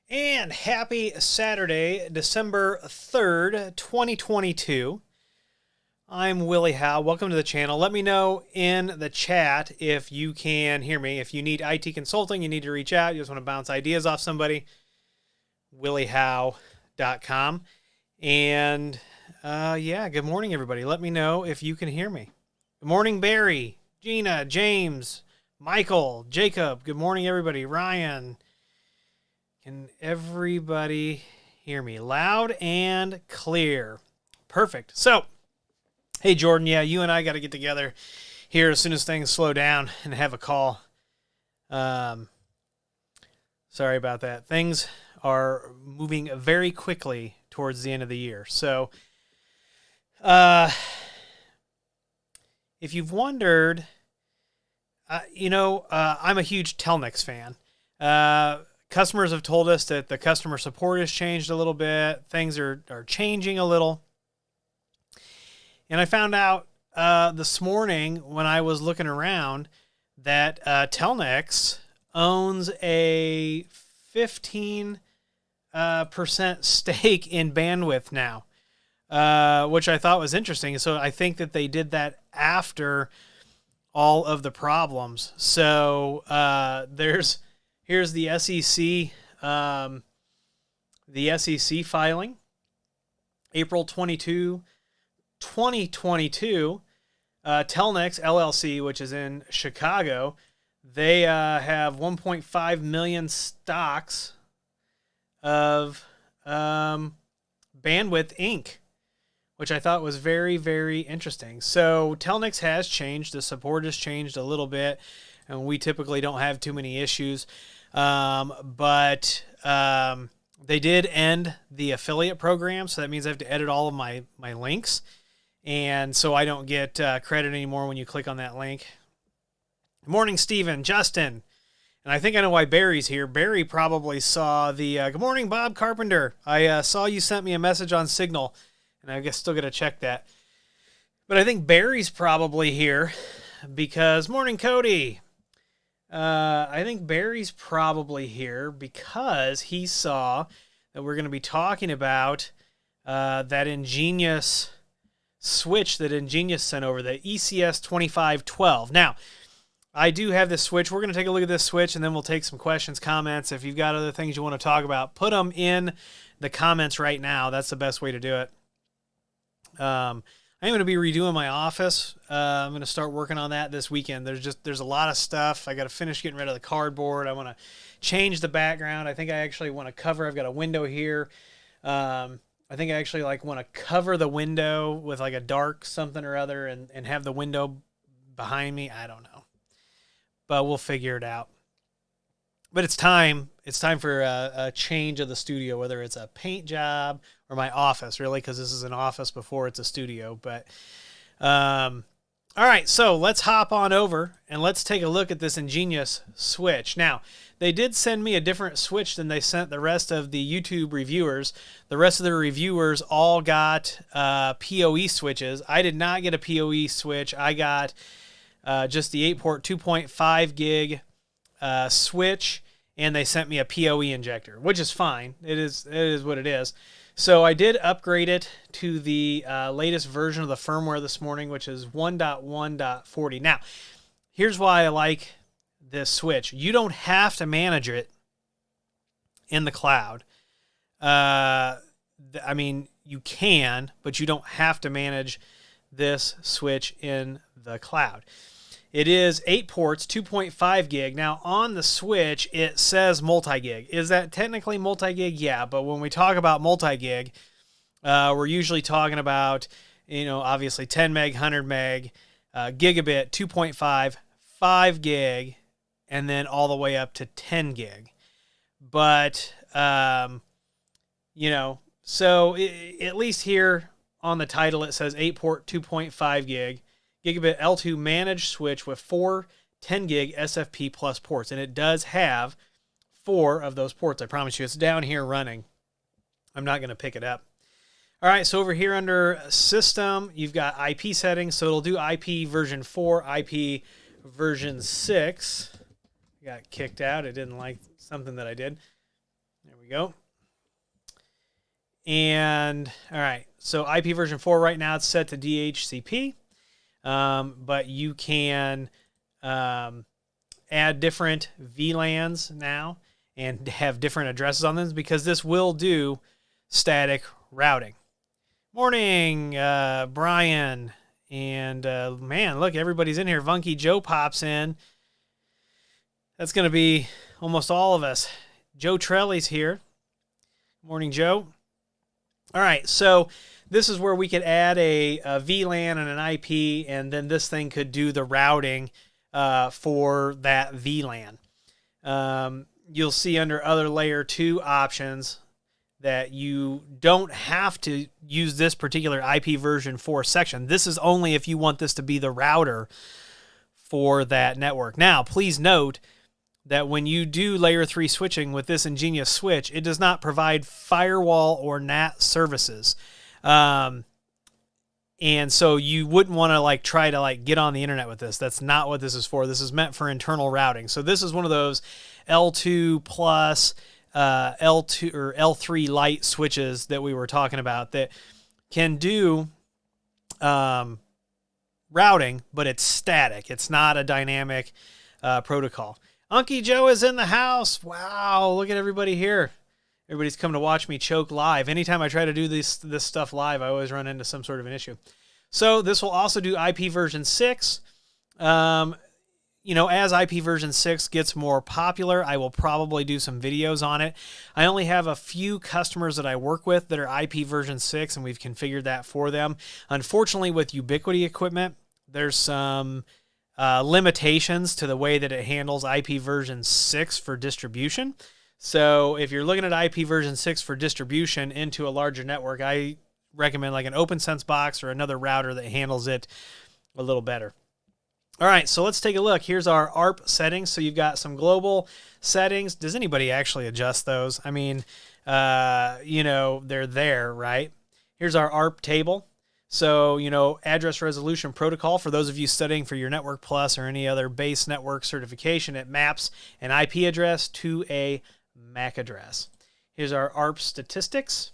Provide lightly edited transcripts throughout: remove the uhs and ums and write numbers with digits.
And happy Saturday, December 3rd, 2022. I'm Willie Howe. Welcome to the channel. Let me know in the chat if you can hear me. If you need IT consulting, you need to reach out. You just want to bounce ideas off somebody, williehowe.com. And yeah, good morning, everybody. Let me know if you can hear me. Good morning, Barry, Gina, James, Michael, Jacob. Good morning, everybody. Ryan. Can everybody hear me loud and clear? Perfect. So, hey, Jordan, yeah, you and I got to get together here as soon as things slow down and have a call. Sorry about that. Things are moving very quickly towards the end of the year. So, if you've wondered, I'm a huge Telnex fan. Customers have told us that the customer support has changed a little bit. Things are changing a little. And I found out this morning when I was looking around that Telnex owns a 15% stake in bandwidth now, which I thought was interesting. So I think that they did that after all of the problems. So here's the SEC, filing, April 22, 2022. Telnex LLC, which is in Chicago, they have 1.5 million stocks of Bandwidth Inc., which I thought was very, very interesting. So Telnex has changed. The support has changed a little bit, and we typically don't have too many issues. But they did end the affiliate program, so that means I have to edit all of my links, and so I don't get credit anymore when you click on that link. Good morning, Stephen, Justin, and I think I know why Barry's here. Barry probably saw the good morning, Bob Carpenter. I saw you sent me a message on Signal, and I guess still got to check that. But I think Barry's probably here because morning, Cody. I think Barry's probably here because he saw that we're going to be talking about that Engenius switch that Engenius sent over, the ECS2512. Now, I do have this switch. We're going to take a look at this switch, and then we'll take some questions, comments. If you've got other things you want to talk about, put them in the comments right now. That's the best way to do it. I'm going to be redoing my office. I'm going to start working on that this weekend. There's a lot of stuff. I got to finish getting rid of the cardboard. I want to change the background. I think I actually want to cover. I've got a window here. I think I actually want to cover the window with like a dark something or other and have the window behind me. I don't know, but we'll figure it out. But it's time. It's time for a change of the studio, whether it's a paint job or my office, really, because this is an office before it's a studio. But all right, so let's hop on over and let's take a look at this Engenius switch. Now, they did send me a different switch than they sent the rest of the YouTube reviewers. The rest of the reviewers all got PoE switches. I did not get a PoE switch. I got just the 8-port 2.5 gig switch, and they sent me a PoE injector, which is fine. It is what it is. So I did upgrade it to the latest version of the firmware this morning, which is 1.1.40. Now, here's why I like this switch. You don't have to manage it in the cloud. I mean, you can, but you don't have to manage this switch in the cloud. It is 8 ports, 2.5 gig. Now, on the switch, it says multi-gig. Is that technically multi-gig? Yeah, but when we talk about multi-gig, we're usually talking about, obviously 10 meg, 100 meg, gigabit, 2.5, 5 gig, and then all the way up to 10 gig. But, so at least here on the title, it says 8-port, 2.5 gig. Gigabit L2 managed switch with 4 10 gig SFP plus ports. And it does have 4 of those ports. I promise you, it's down here running. I'm not going to pick it up. All right, so over here under System, you've got IP settings. So it'll do IP version 4, IP version 6. Got kicked out. I didn't like something that I did. There we we go. And all right, so IP version 4 right now it's set to DHCP, but you can add different VLANs now and have different addresses on them because this will do static routing. Morning, Brian. And man, look, everybody's in here. Vunky Joe pops in. That's going to be almost all of us. Joe Trelli's here. Morning, Joe. All right, so this is where we could add a VLAN and an IP, and then this thing could do the routing for that VLAN. You'll see under other layer 2 options that you don't have to use this particular IP version 4 section. This is only if you want this to be the router for that network. Now, please note that when you do layer 3 switching with this Engenius switch, it does not provide firewall or NAT services. And so you wouldn't want to try to get on the internet with this. That's not what this is for. This is meant for internal routing. So this is one of those L2 plus L2 or L3 light switches that we were talking about that can do routing, but it's static. It's not a dynamic protocol. Unky Joe is in the house. Wow, look at everybody here. Everybody's come to watch me choke live. Anytime I try to do this stuff live, I always run into some sort of an issue. So this will also do IP version 6. As IP version 6 gets more popular, I will probably do some videos on it. I only have a few customers that I work with that are IP version 6, and we've configured that for them. Unfortunately, with Ubiquiti equipment, there's some limitations to the way that it handles IP version 6 for distribution. So if you're looking at IP version 6 for distribution into a larger network, I recommend an OpenSense box or another router that handles it a little better. All right, so let's take a look. Here's our ARP settings. So you've got some global settings. Does anybody actually adjust those? I mean, they're there, right? Here's our ARP table. So, address resolution protocol, for those of you studying for your Network Plus or any other base network certification, it maps an IP address to a MAC address. Here's our ARP statistics.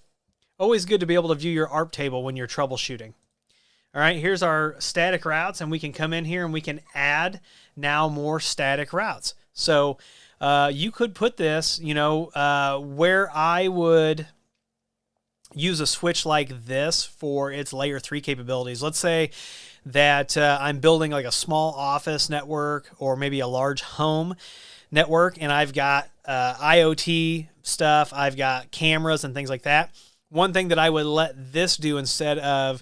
Always good to be able to view your ARP table when you're troubleshooting. All right, here's our static routes, and we can come in here and we can add now more static routes. So you could put this, where I would use a switch like this for its layer 3 capabilities. Let's say that I'm building a small office network or maybe a large home network, and I've got IoT stuff, I've got cameras and things like that. One thing that I would let this do instead of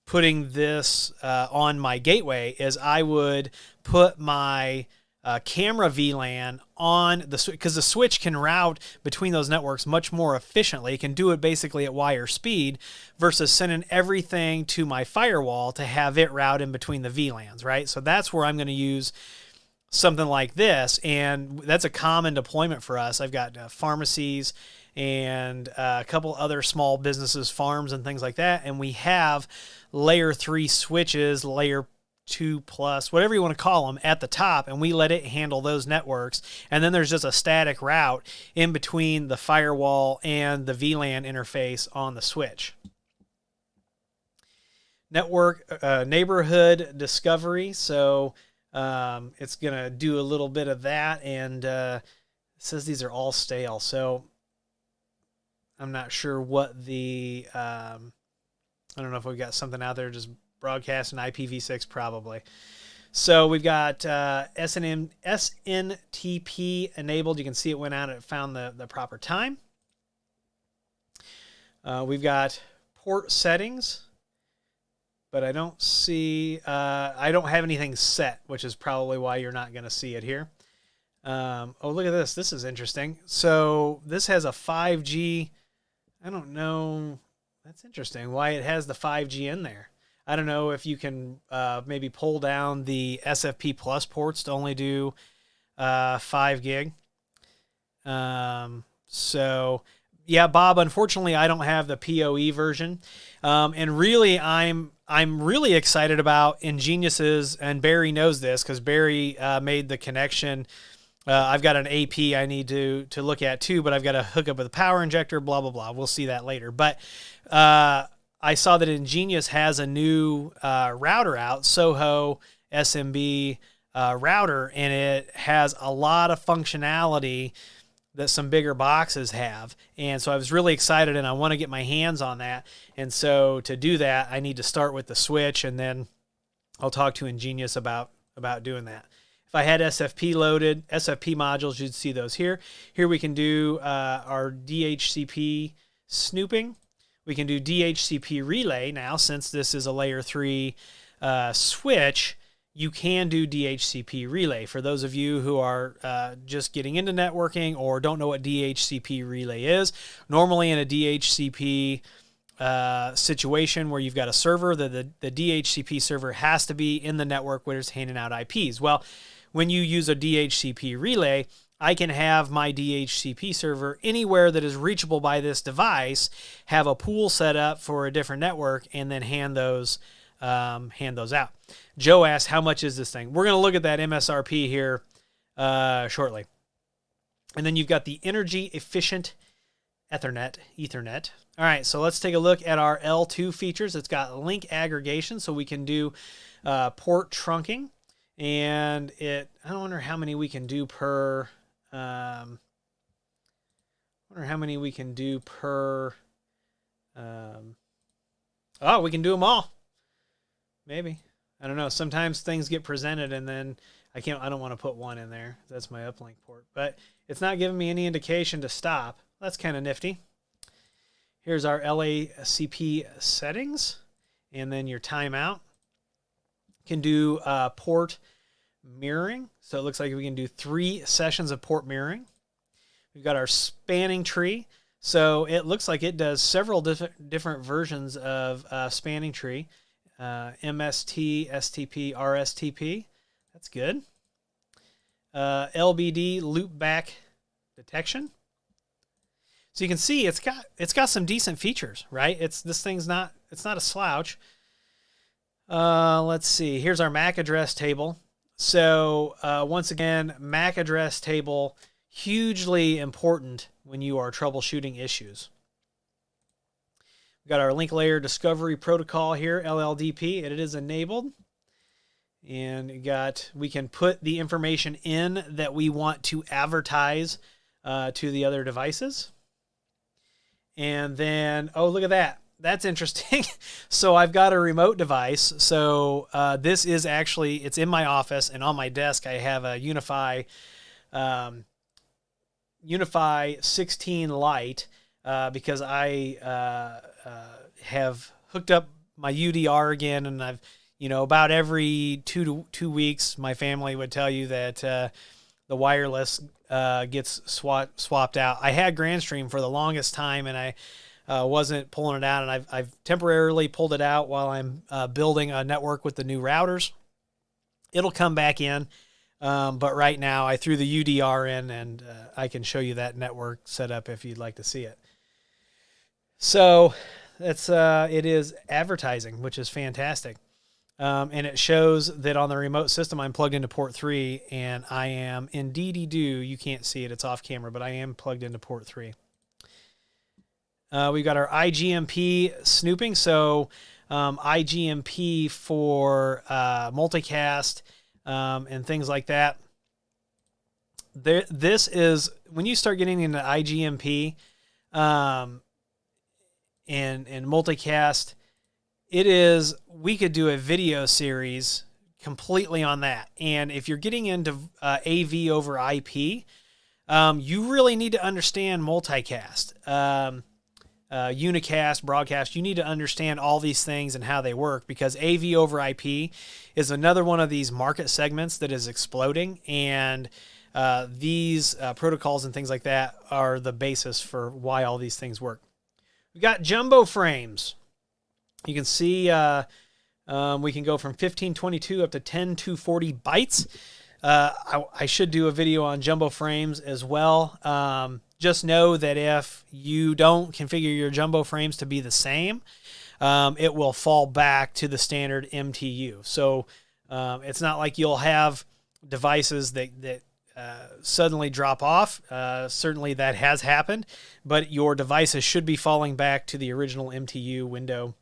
putting this on my gateway is I would put my camera VLAN on the switch, because the switch can route between those networks much more efficiently. It can do it basically at wire speed versus sending everything to my firewall to have it route in between the VLANs, right? So that's where I'm going to use something like this, and that's a common deployment for us. I've got pharmacies and a couple other small businesses, farms and things like that, and we have layer 3 switches, layer 2 plus, whatever you want to call them, at the top, and we let it handle those networks. And then there's just a static route in between the firewall and the VLAN interface on the switch. Network neighborhood discovery. So it's going to do a little bit of that, and it says these are all stale. So I'm not sure what the, I don't know if we've got something out there just broadcasting IPv6 probably. So we've got SNTP enabled. You can see it went out and it found the proper time. We've got port settings, but I don't see, I don't have anything set, which is probably why you're not going to see it here. Oh, look at this. This is interesting. So this has a 5G. I don't know. That's interesting why it has the 5G in there. I don't know if you can maybe pull down the SFP Plus ports to only do 5 gig. So yeah, Bob, unfortunately I don't have the PoE version. And really I'm really excited about Engenius's, and Barry knows this because Barry made the connection I've got an AP I need to look at too, but I've got to hook up with a power injector, blah, blah, blah. We'll see that later. But I saw that Engenius has a new router out, Soho SMB router, and it has a lot of functionality that some bigger boxes have. And so I was really excited, and I want to get my hands on that. And so to do that, I need to start with the switch, and then I'll talk to Engenius about doing that. If I had SFP loaded, SFP modules, you'd see those here. Here we can do our DHCP snooping. We can do DHCP relay now. Since this is a layer 3 switch, you can do DHCP relay. For those of you who are just getting into networking or don't know what DHCP relay is, normally in a DHCP situation where you've got a server, the DHCP server has to be in the network where it's handing out IPs. Well, when you use a DHCP relay, I can have my DHCP server anywhere that is reachable by this device, have a pool set up for a different network, and then hand those out. Joe asked, how much is this thing? We're going to look at that MSRP here shortly. And then you've got the energy efficient Ethernet. All right, so let's take a look at our L2 features. It's got link aggregation, so we can do port trunking. And I wonder how many we can do per, we can do them all. Maybe. I don't know. Sometimes things get presented and then I don't want to put one in there. That's my uplink port. But it's not giving me any indication to stop. That's kind of nifty. Here's our LACP settings. And then your timeout. Can do port mirroring. So it looks like we can do 3 sessions of port mirroring. We've got our spanning tree. So it looks like it does several different versions of spanning tree. MST, STP, RSTP. That's good. LBD, loop back detection. So you can see it's got some decent features, right? This thing's not a slouch. Let's see. Here's our MAC address table. So once again, MAC address table, hugely important when you are troubleshooting issues. We've got our link layer discovery protocol here, LLDP, and it is enabled. And we can put the information in that we want to advertise to the other devices. And then, oh, look at that. That's interesting. So I've got a remote device. So this is actually, it's in my office, and on my desk I have a Unify 16 Lite because I have hooked up my UDR again, and I've, about every two weeks, my family would tell you that the wireless gets swapped out. I had Grandstream for the longest time, and I wasn't pulling it out, and I've temporarily pulled it out while I'm building a network with the new routers. It'll come back in, but right now I threw the UDR in, and I can show you that network setup if you'd like to see it. So it is advertising, which is fantastic. And it shows that on the remote system I'm plugged into port 3, and I am indeedy-do. You can't see it, it's off camera, but I am plugged into port 3. We've got our IGMP snooping. So IGMP for multicast and things like that. This is, when you start getting into IGMP and multicast, we could do a video series completely on that. And if you're getting into AV over IP, you really need to understand multicast. Unicast, broadcast, you need to understand all these things and how they work, because AV over IP is another one of these market segments that is exploding, and these protocols and things like that are the basis for why all these things work. We got jumbo frames. You can see we can go from 1522 up to 10240 bytes. I should do a video on jumbo frames as well. Just know that if you don't configure your jumbo frames to be the same, it will fall back to the standard MTU. So it's not like you'll have devices that suddenly drop off. Certainly that has happened, but your devices should be falling back to the original MTU window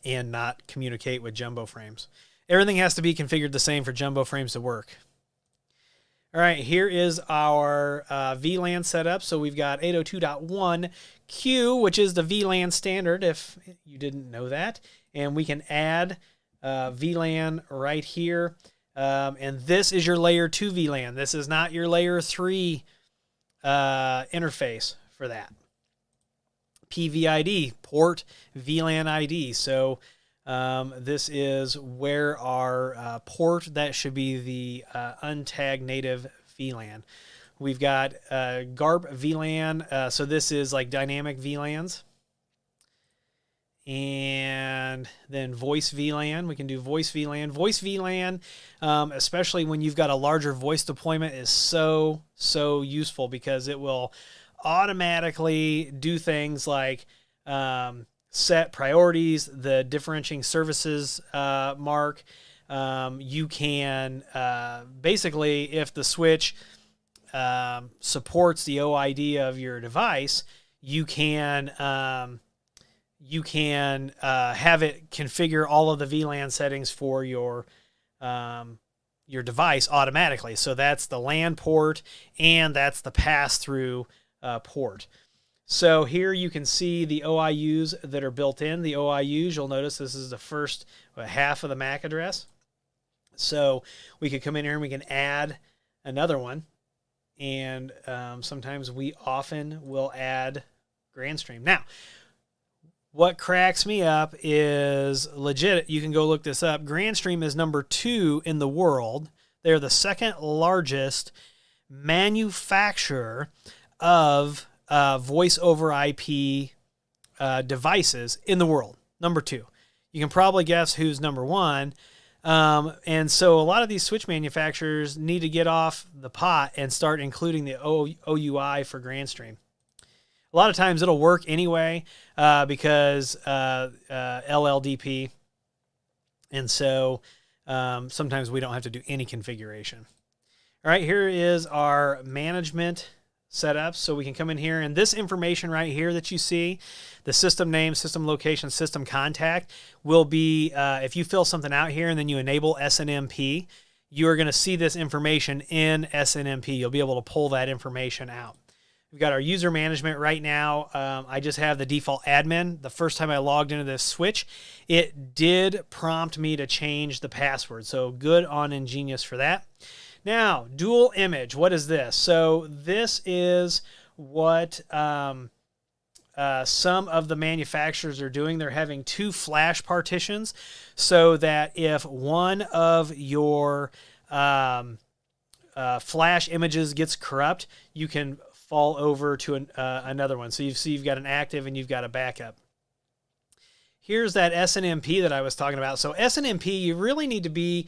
and not communicate with jumbo frames. Everything has to be configured the same for jumbo frames to work. All right, here is our VLAN setup. So we've got 802.1Q, which is the VLAN standard, if you didn't know that. And we can add VLAN right here. And this is your layer 2 VLAN. This is not your layer 3 interface for that. PVID, port VLAN ID. So this is where our port, that should be the untagged native VLAN. We've got GARP VLAN. So this is like dynamic VLANs. And then voice VLAN. We can do voice VLAN. Voice VLAN, especially when you've got a larger voice deployment, is so useful because it will automatically do things like set priorities, the differentiating services mark. You can basically, if the switch supports the OID of your device, you can have it configure all of the VLAN settings for your device automatically. So that's the LAN port and that's the pass-through port. So here you can see the OIUs that are built in. The OIUs, you'll notice this is the first half of the MAC address. So we could come in here and we can add another one. And sometimes we often will add GrandStream. Now, what cracks me up is legit. You can go look this up. GrandStream is number 2 in the world. They're the second largest manufacturer of voice over IP devices in the world. Number 2. You can probably guess who's number 1. And so a lot of these switch manufacturers need to get off the pot and start including the OUI for GrandStream. A lot of times it'll work anyway because LLDP. And so sometimes we don't have to do any configuration. All right, here is our management setup. So we can come in here, and this information right here that you see, the system name, system location, system contact, will be, if you fill something out here and then you enable SNMP, you're going to see this information in SNMP. You'll be able to pull that information out. We've got our user management right now. I just have the default admin. The first time I logged into this switch, it did prompt me to change the password. So good on Engenius for that. Now, dual image, what is this? So this is what some of the manufacturers are doing. They're having 2 flash partitions so that if one of your flash images gets corrupt, you can fall over to another one. So you see you've got an active and you've got a backup. Here's that SNMP that I was talking about. So SNMP, you really need to be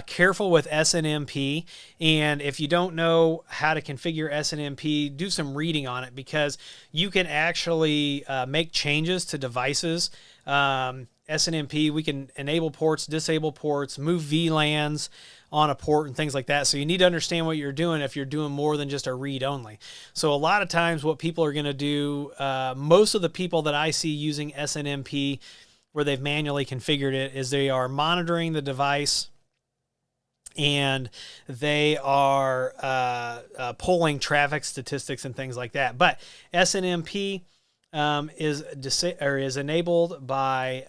careful with SNMP. And if you don't know how to configure SNMP, do some reading on it because you can actually make changes to devices. SNMP, we can enable ports, disable ports, move VLANs on a port and things like that. So you need to understand what you're doing if you're doing more than just a read only. So a lot of times what people are going to do, most of the people that I see using SNMP where they've manually configured it is they are monitoring the device and they are pulling traffic statistics and things like that. But SNMP is enabled by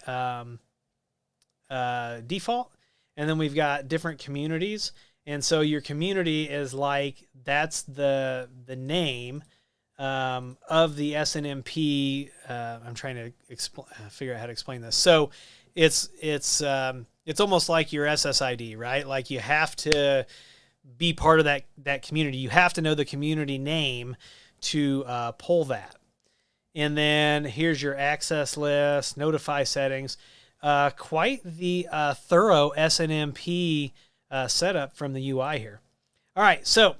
default. And then we've got different communities. And so your community is like, that's the name of the SNMP. I'm trying to figure out how to explain this. So it's almost like your SSID, right? Like you have to be part of that community. You have to know the community name to pull that. And then here's your access list, notify settings. Quite the thorough SNMP setup from the UI here. All right, so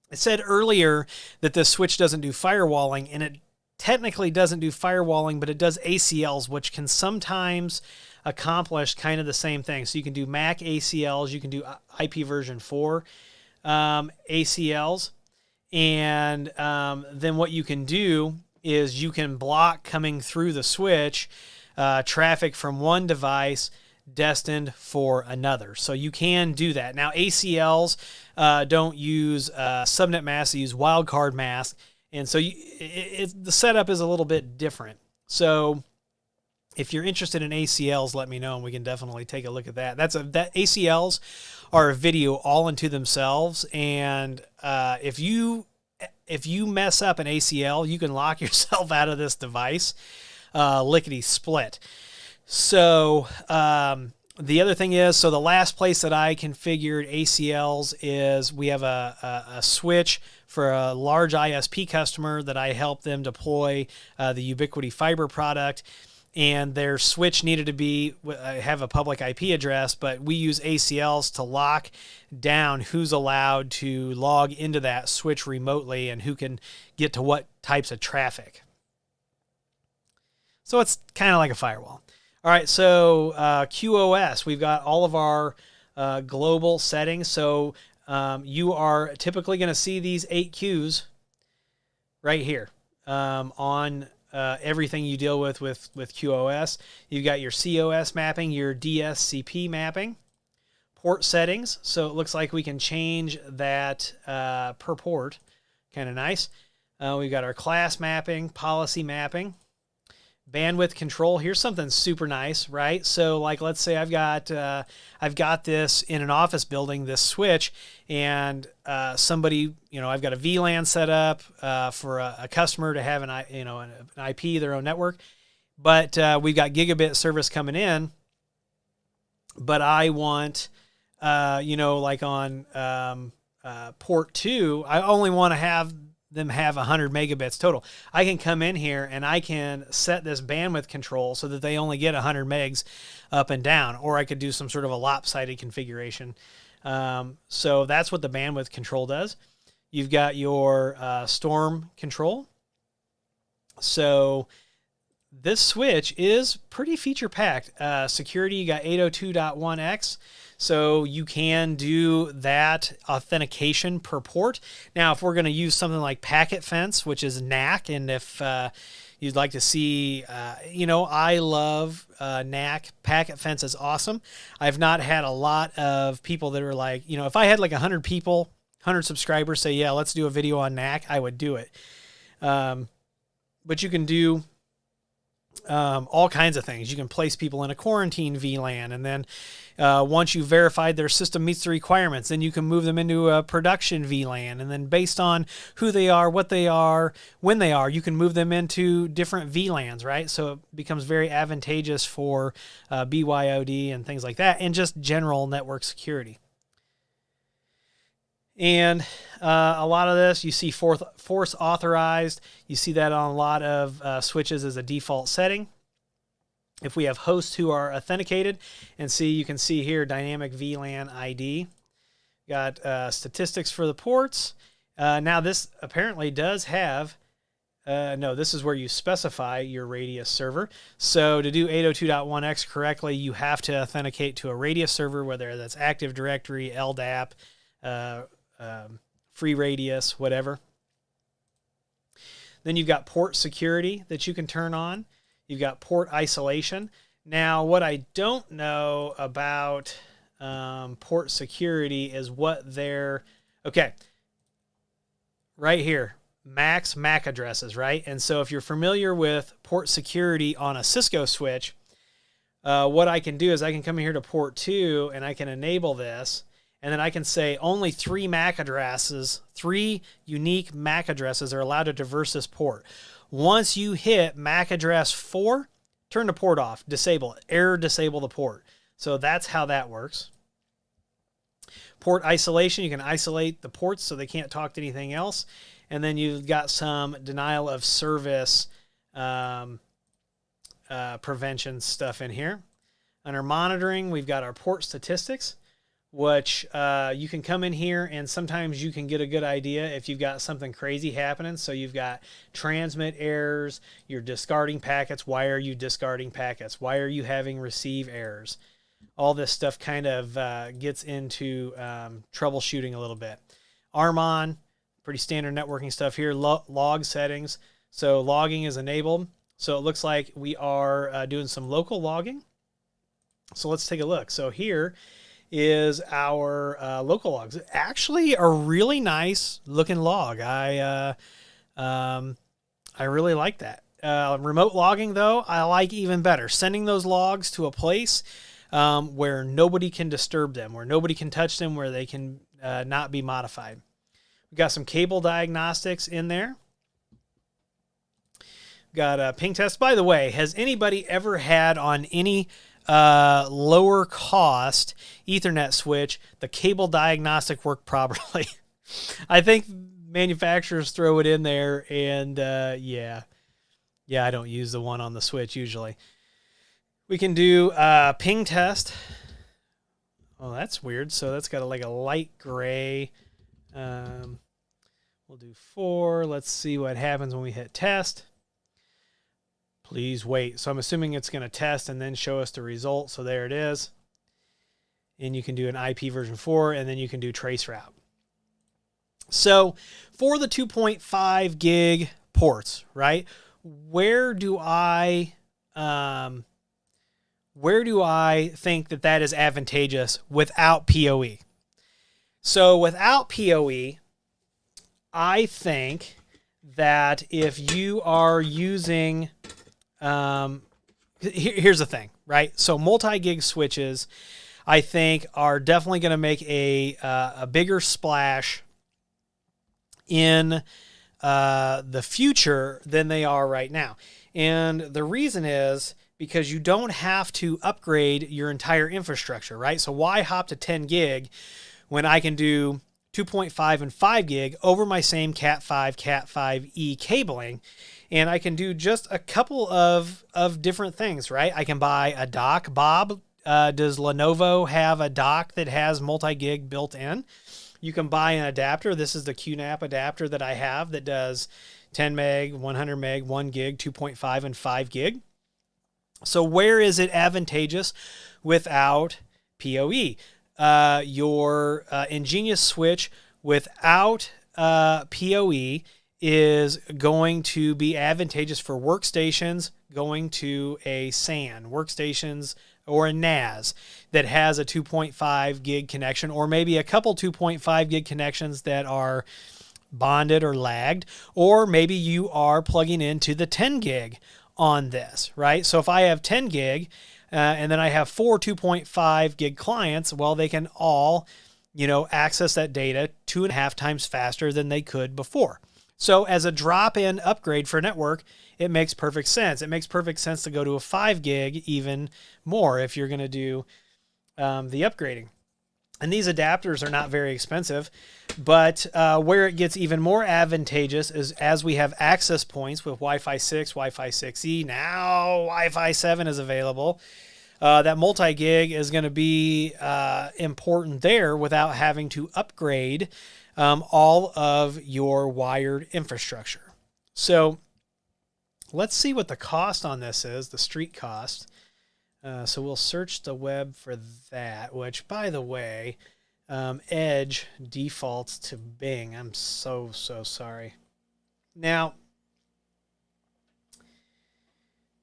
I said earlier that this switch doesn't do firewalling, and it technically doesn't do firewalling, but it does ACLs, which can sometimes accomplish kind of the same thing. So you can do MAC ACLs, you can do IP version 4 ACLs, and then what you can do is you can block coming through the switch traffic from one device destined for another. So you can do that. Now ACLs don't use subnet mask, they use wildcard mask, and so the setup is a little bit different. So if you're interested in ACLs, let me know and we can definitely take a look at that. That ACLs are a video all into themselves, and if you mess up an ACL, you can lock yourself out of this device lickety split. So the other thing is, so the last place that I configured ACLs is we have a switch for a large ISP customer that I helped them deploy the Ubiquity Fiber product, and their switch needed to be have a public IP address, but we use ACLs to lock down who's allowed to log into that switch remotely and who can get to what types of traffic. So it's kind of like a firewall. All right, so QoS, we've got all of our global settings. So you are typically going to see these 8 Qs right here on everything you deal with QoS. You've got your COS mapping, your DSCP mapping, port settings. So it looks like we can change that per port. Kind of nice. We've got our class mapping, policy mapping, bandwidth control. Here's something super nice, right? So like, let's say I've got this in an office building, this switch, and somebody, I've got a VLAN set up for a customer to have an IP, their own network, but we've got gigabit service coming in, but I want, like on port 2, I only want to have them have 100 megabits total. I can come in here and I can set this bandwidth control so that they only get 100 megs up and down, or I could do some sort of a lopsided configuration. So that's what the bandwidth control does. You've got your storm control. So this switch is pretty feature packed. Security, you got 802.1x. So you can do that authentication per port. Now, if we're going to use something like packet fence, which is NAC, and if you'd like to see, I love NAC. Packet fence is awesome. I've not had a lot of people that are like, if I had like 100 people, 100 subscribers say, yeah, let's do a video on NAC, I would do it. But you can do all kinds of things. You can place people in a quarantine VLAN, and then once you've verified their system meets the requirements, then you can move them into a production VLAN, and then based on who they are, what they are, when they are, you can move them into different VLANs, right? So it becomes very advantageous for BYOD and things like that, and just general network security. And a lot of this, you see force authorized. You see that on a lot of switches as a default setting. If we have hosts who are authenticated, and you can see here dynamic VLAN ID. Got statistics for the ports. Now this apparently does have, no, this is where you specify your radius server. So to do 802.1x correctly, you have to authenticate to a radius server, whether that's Active Directory, LDAP, free radius, whatever. Then you've got port security that you can turn on. You've got port isolation. Now, what I don't know about port security is what they're, okay, right here, MAC addresses, right? And so if you're familiar with port security on a Cisco switch, what I can do is I can come here to port 2 and I can enable this. And then I can say only 3 MAC addresses, 3 unique MAC addresses are allowed to traverse this port. Once you hit MAC address 4, turn the port off, disable it, error disable the port. So that's how that works. Port isolation, you can isolate the ports so they can't talk to anything else. And then you've got some denial of service prevention stuff in here. Under monitoring, we've got our port statistics. which you can come in here and sometimes you can get a good idea if you've got something crazy happening. So you've got transmit errors, you're discarding packets. Why are you discarding packets? Why are you having receive errors? All this stuff kind of gets into troubleshooting a little bit. Armon, pretty standard networking stuff here. Log settings. So logging is enabled. So it looks like we are doing some local logging. So let's take a look. So here is our local logs. Actually a really nice looking log. I really like that. Remote logging though, I like even better. Sending those logs to a place where nobody can disturb them, where nobody can touch them, where they can not be modified. We've got some cable diagnostics in there. Got a ping test. By the way, has anybody ever had on any lower cost Ethernet switch the cable diagnostic work properly? I think manufacturers throw it in there, and yeah, I don't use the one on the switch usually. We can do ping test. Oh, that's weird. So that's got like a light gray. We'll do 4. Let's see what happens when we hit test. Please wait. So I'm assuming it's going to test and then show us the result. So there it is. And you can do an IP version 4, and then you can do trace route. So for the 2.5 gig ports, right? Where do I think that is advantageous without PoE? So without PoE, I think that if you are using, here's the thing, right? So multi-gig switches, I think, are definitely going to make a bigger splash in the future than they are right now. And the reason is because you don't have to upgrade your entire infrastructure, right? So why hop to 10 gig when I can do 2.5 and 5 gig over my same Cat5, Cat5e cabling, and I can do just a couple of different things, right? I can buy a dock. Bob, does Lenovo have a dock that has multi-gig built in? You can buy an adapter. This is the QNAP adapter that I have that does 10 meg, 100 meg, 1 gig, 2.5, and 5 gig. So where is it advantageous without PoE? Your Engenius switch without PoE is going to be advantageous for workstations going to a SAN, workstations or a NAS that has a 2.5 gig connection, or maybe a couple 2.5 gig connections that are bonded or lagged, or maybe you are plugging into the 10 gig on this, right? So if I have 10 gig and then I have 4 2.5 gig clients, well, they can all, access that data 2.5 times faster than they could before. So as a drop-in upgrade for a network, it makes perfect sense. It makes perfect sense to go to a 5 gig even more if you're going to do the upgrading. And these adapters are not very expensive, but where it gets even more advantageous is as we have access points with Wi-Fi 6, Wi-Fi 6E, now Wi-Fi 7 is available. That multi-gig is going to be important there without having to upgrade all of your wired infrastructure. So let's see what the cost on this is, the street cost. So we'll search the web for that, which, by the way, Edge defaults to Bing. I'm so sorry. Now,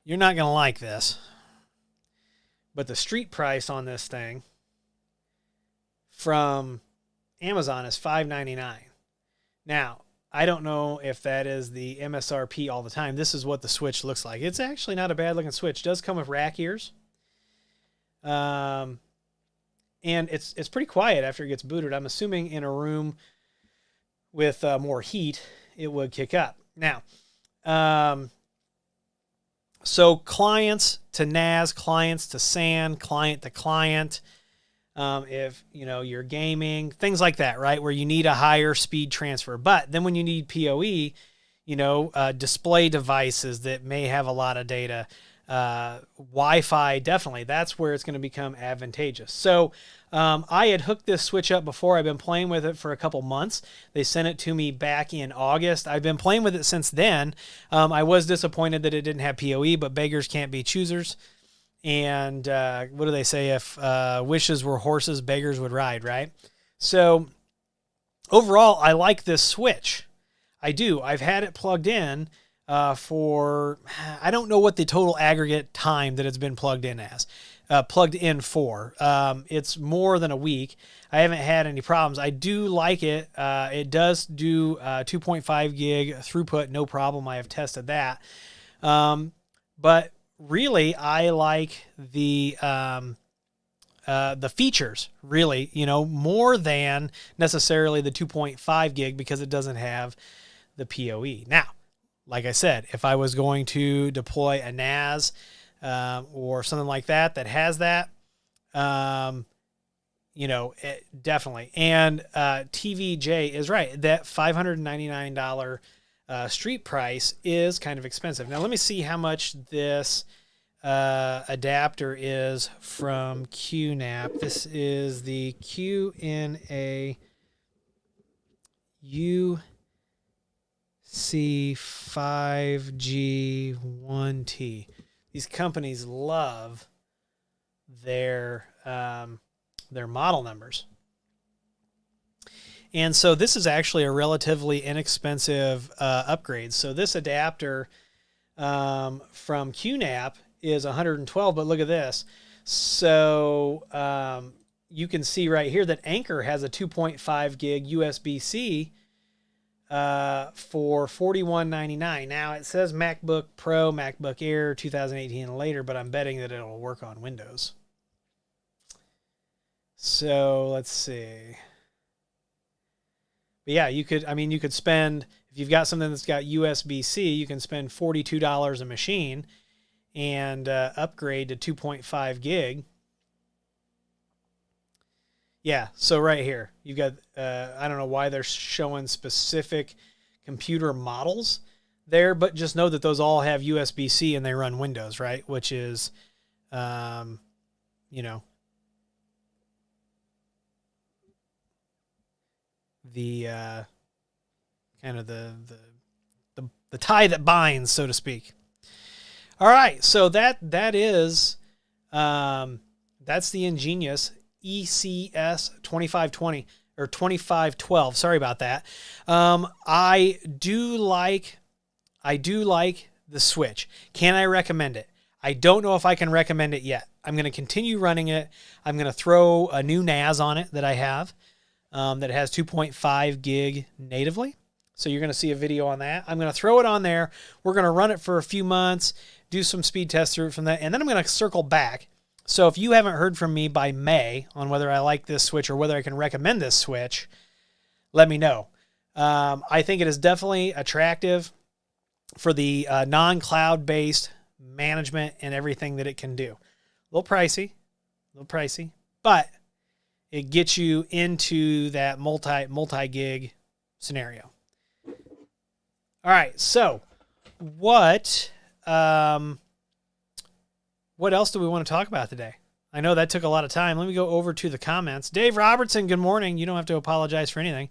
you're not going to like this, but the street price on this thing from Amazon is $5.99. Now, I don't know if that is the MSRP all the time. This is what the switch looks like. It's actually not a bad looking switch. It does come with rack ears. And it's pretty quiet after it gets booted. I'm assuming in a room with more heat, it would kick up. Now, so clients to NAS, clients to SAN, client to client. If you're gaming, things like that, right? Where you need a higher speed transfer. But then when you need PoE, display devices that may have a lot of data, Wi-Fi, definitely, that's where it's going to become advantageous. So I had hooked this switch up before. I've been playing with it for a couple months. They sent it to me back in August. I've been playing with it since then. I was disappointed that it didn't have PoE, but beggars can't be choosers. And what do they say? If wishes were horses, beggars would ride, right? So overall, I like this switch. I do. I've had it plugged in for, I don't know what the total aggregate time that it's been plugged in for. It's more than a week. I haven't had any problems. I do like it. It does do 2.5 gig throughput, no problem. I have tested that. But really, I like the features, really, more than necessarily the 2.5 gig because it doesn't have the PoE. Now, like I said, if I was going to deploy a NAS or something like that has that, definitely. And TVJ is right. That $599 street price is kind of expensive. Now, let me see how much this adapter is from QNAP. This is the QNA ECS2512. These companies love their model numbers. And so this is actually a relatively inexpensive upgrade. So this adapter from QNAP is 112, but look at this. So you can see right here that Anchor has a 2.5 gig USB-C for $41.99. Now it says MacBook Pro, MacBook Air 2018 and later, but I'm betting that it'll work on Windows. So let's see. But yeah, you could spend, if you've got something that's got USB-C, you can spend $42 a machine and upgrade to 2.5 gig. Yeah, so right here, you've got, I don't know why they're showing specific computer models there, but just know that those all have USB-C and they run Windows, right? Which is, the kind of the tie that binds, so to speak. All right, so that's the Engenius ECS2520 or 2512. Sorry about that. I do like the switch. Can I recommend it? I don't know if I can recommend it yet. I'm going to continue running it. I'm going to throw a new NAS on it that I have that has 2.5 gig natively. So you're going to see a video on that. I'm going to throw it on there. We're going to run it for a few months, do some speed tests through it from that, and then I'm going to circle back. So if you haven't heard from me by May on whether I like this switch or whether I can recommend this switch, let me know. I think it is definitely attractive for the non-cloud-based management and everything that it can do. A little pricey, but it gets you into that multi-gig scenario. All right, so what else do we want to talk about today? I know that took a lot of time. Let me go over to the comments. Dave Robertson, good morning. You don't have to apologize for anything.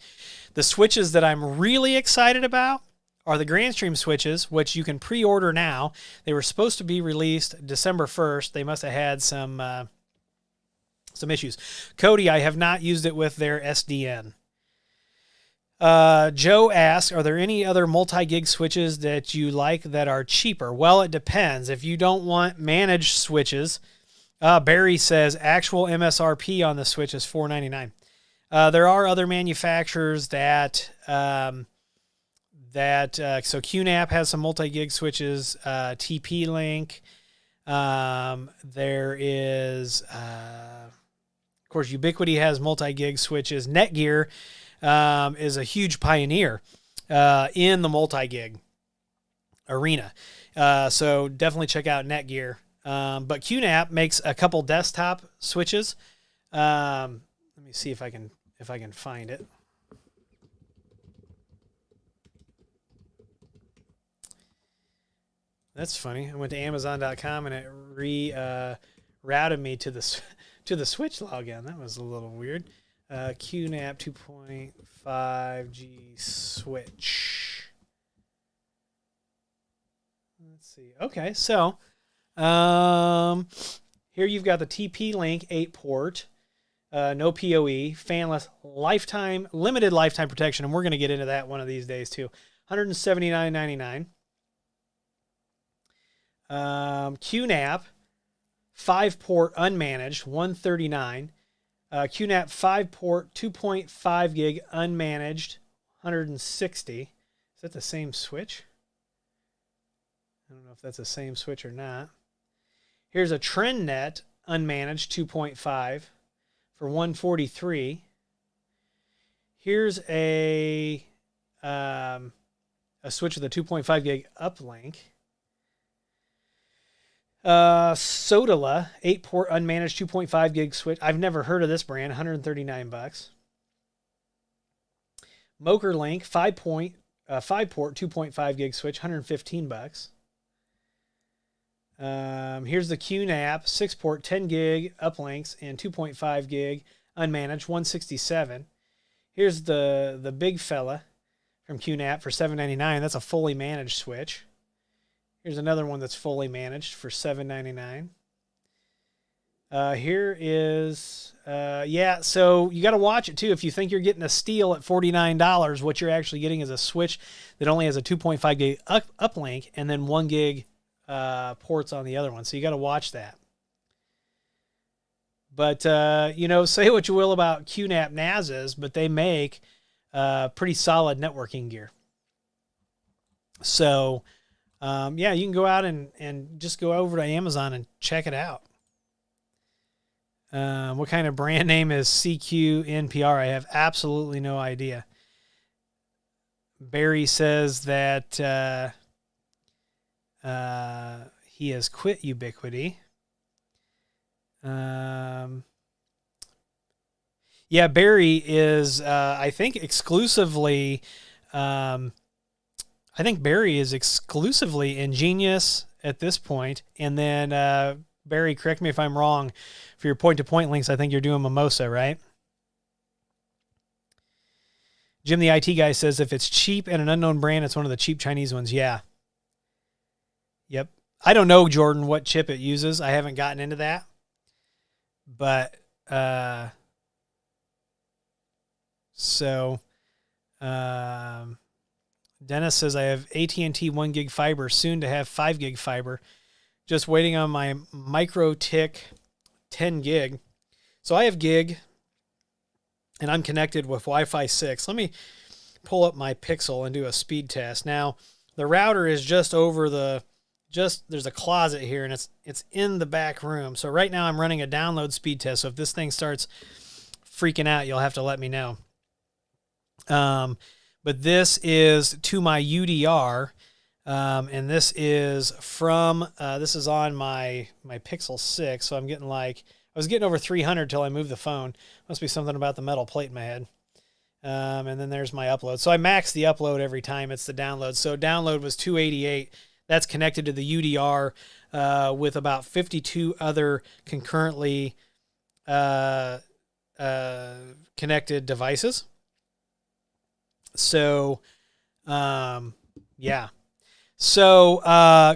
The switches that I'm really excited about are the Grandstream switches, which you can pre-order now. They were supposed to be released December 1st. They must have had some issues. Cody, I have not used it with their SDN. Joe asks, are there any other multi-gig switches that you like that are cheaper? Well, it depends. If you don't want managed switches, Barry says actual MSRP on the switch is $499. There are other manufacturers that so QNAP has some multi-gig switches, TP-Link. There is, of course, Ubiquiti has multi-gig switches. Netgear is a huge pioneer in the multi-gig arena. So definitely check out Netgear. But QNAP makes a couple desktop switches. Let me see if I can find it. That's funny. I went to Amazon.com and it routed me to the Switch login. That was a little weird. QNAP 2.5G Switch. Let's see. Okay, so here you've got the TP-Link 8-port, no PoE, fanless, limited lifetime protection, and we're going to get into that one of these days too. $179.99. QNAP 5-port unmanaged, $139. QNAP 5-port 2.5 gig unmanaged, $160. Is that the same switch? I don't know if that's the same switch or not. Here's a TrendNet unmanaged 2.5 for $143. Here's a switch with a 2.5 gig uplink. Sodala 8-port unmanaged 2.5 gig switch. I've never heard of this brand. $139. MokerLink 5-port 2.5 gig switch. $115. Here's the QNAP 6-port 10 gig uplinks and 2.5 gig unmanaged. $167. Here's the big fella from QNAP for $799. That's a fully managed switch. Here's another one that's fully managed for $799. Here is, so you got to watch it too. If you think you're getting a steal at $49, what you're actually getting is a switch that only has a 2.5 gig uplink and then 1 gig ports on the other one. So you got to watch that. But, say what you will about QNAP NASs, but they make pretty solid networking gear. So, you can go out and just go over to Amazon and check it out. What kind of brand name is CQNPR? I have absolutely no idea. Barry says that he has quit Ubiquity. Barry is, I think, exclusively... I think Barry is exclusively Engenius at this point. And then, Barry, correct me if I'm wrong, for your point-to-point links, I think you're doing Mimosa, right? Jim, the IT guy, says if it's cheap and an unknown brand, it's one of the cheap Chinese ones. Yeah. Yep. I don't know, Jordan, what chip it uses. I haven't gotten into that. But, Dennis says, I have AT&T 1 gig fiber, soon to have 5 gig fiber. Just waiting on my MikroTik 10 gig. So I have gig, and I'm connected with Wi-Fi 6. Let me pull up my Pixel and do a speed test. Now, the router is just over there's a closet here, and it's in the back room. So right now I'm running a download speed test. So if this thing starts freaking out, you'll have to let me know. But this is to my UDR, and this is from, this is on my Pixel 6, so I'm getting I was getting over 300 till I moved the phone. Must be something about the metal plate in my head. And then there's my upload. So I max the upload every time it's the download. So download was 288. That's connected to the UDR with about 52 other concurrently connected devices. So, So,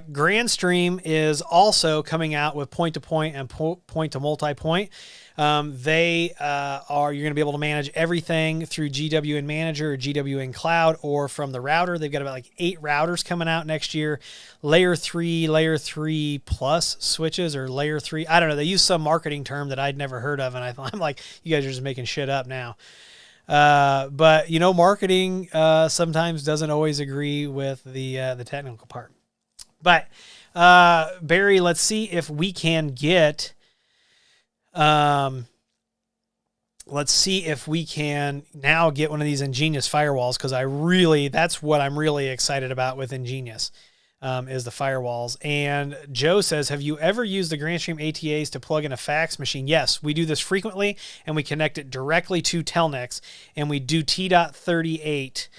GrandStream is also coming out with point-to-point and point-to-multipoint. You're going to be able to manage everything through GWN Manager or GWN Cloud or from the router. They've got about 8 routers coming out next year. Layer 3 plus switches or layer 3. I don't know. They use some marketing term that I'd never heard of, and I'm like, you guys are just making shit up now. But marketing sometimes doesn't always agree with the technical part. But Barry, let's see if we can get now get one of these Engenius firewalls, because that's what I'm really excited about with Engenius. Is the firewalls. And Joe says, have you ever used the GrandStream ATAs to plug in a fax machine? Yes, we do this frequently, and we connect it directly to Telnex, and we do T.38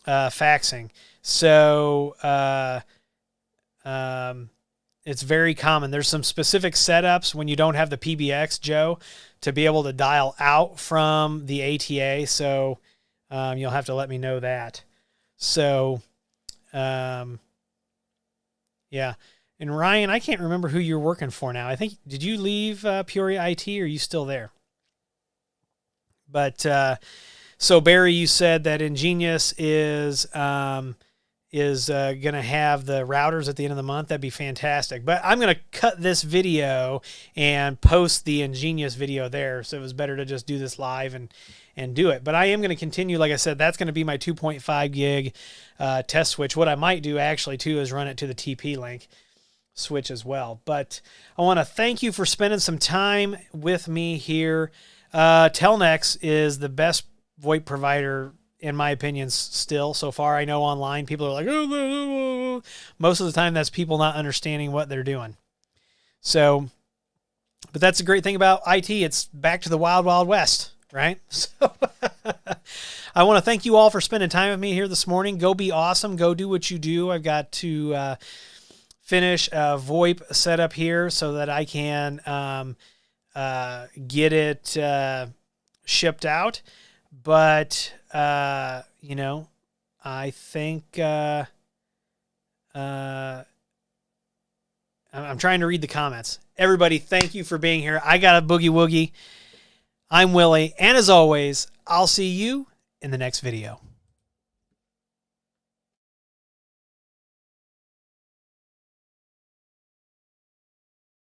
faxing. So It's very common. There's some specific setups when you don't have the PBX, Joe, to be able to dial out from the ATA. So you'll have to let me know that. So, yeah. And Ryan, I can't remember who you're working for now. I think, did you leave Peoria IT, or are you still there? But so Barry, you said that Engenius is going to have the routers at the end of the month. That'd be fantastic. But I'm going to cut this video and post the Engenius video there. So it was better to just do this live and do it. But I am going to continue. Like I said, that's going to be my 2.5 gig test switch. What I might do actually too is run it to the TP-Link switch as well. But I want to thank you for spending some time with me here. Telnex is the best VoIP provider, in my opinion, still so far. I know online people are like, oh. Most of the time that's people not understanding what they're doing. So, but that's a great thing about IT. It's back to the wild, wild west, right? So I want to thank you all for spending time with me here this morning. Go be awesome. Go do what you do. I've got to finish a VoIP setup here so that I can get it shipped out. But, you know, I think I'm trying to read the comments. Everybody, thank you for being here. I got a boogie woogie. I'm Willie. And as always, I'll see you in the next video.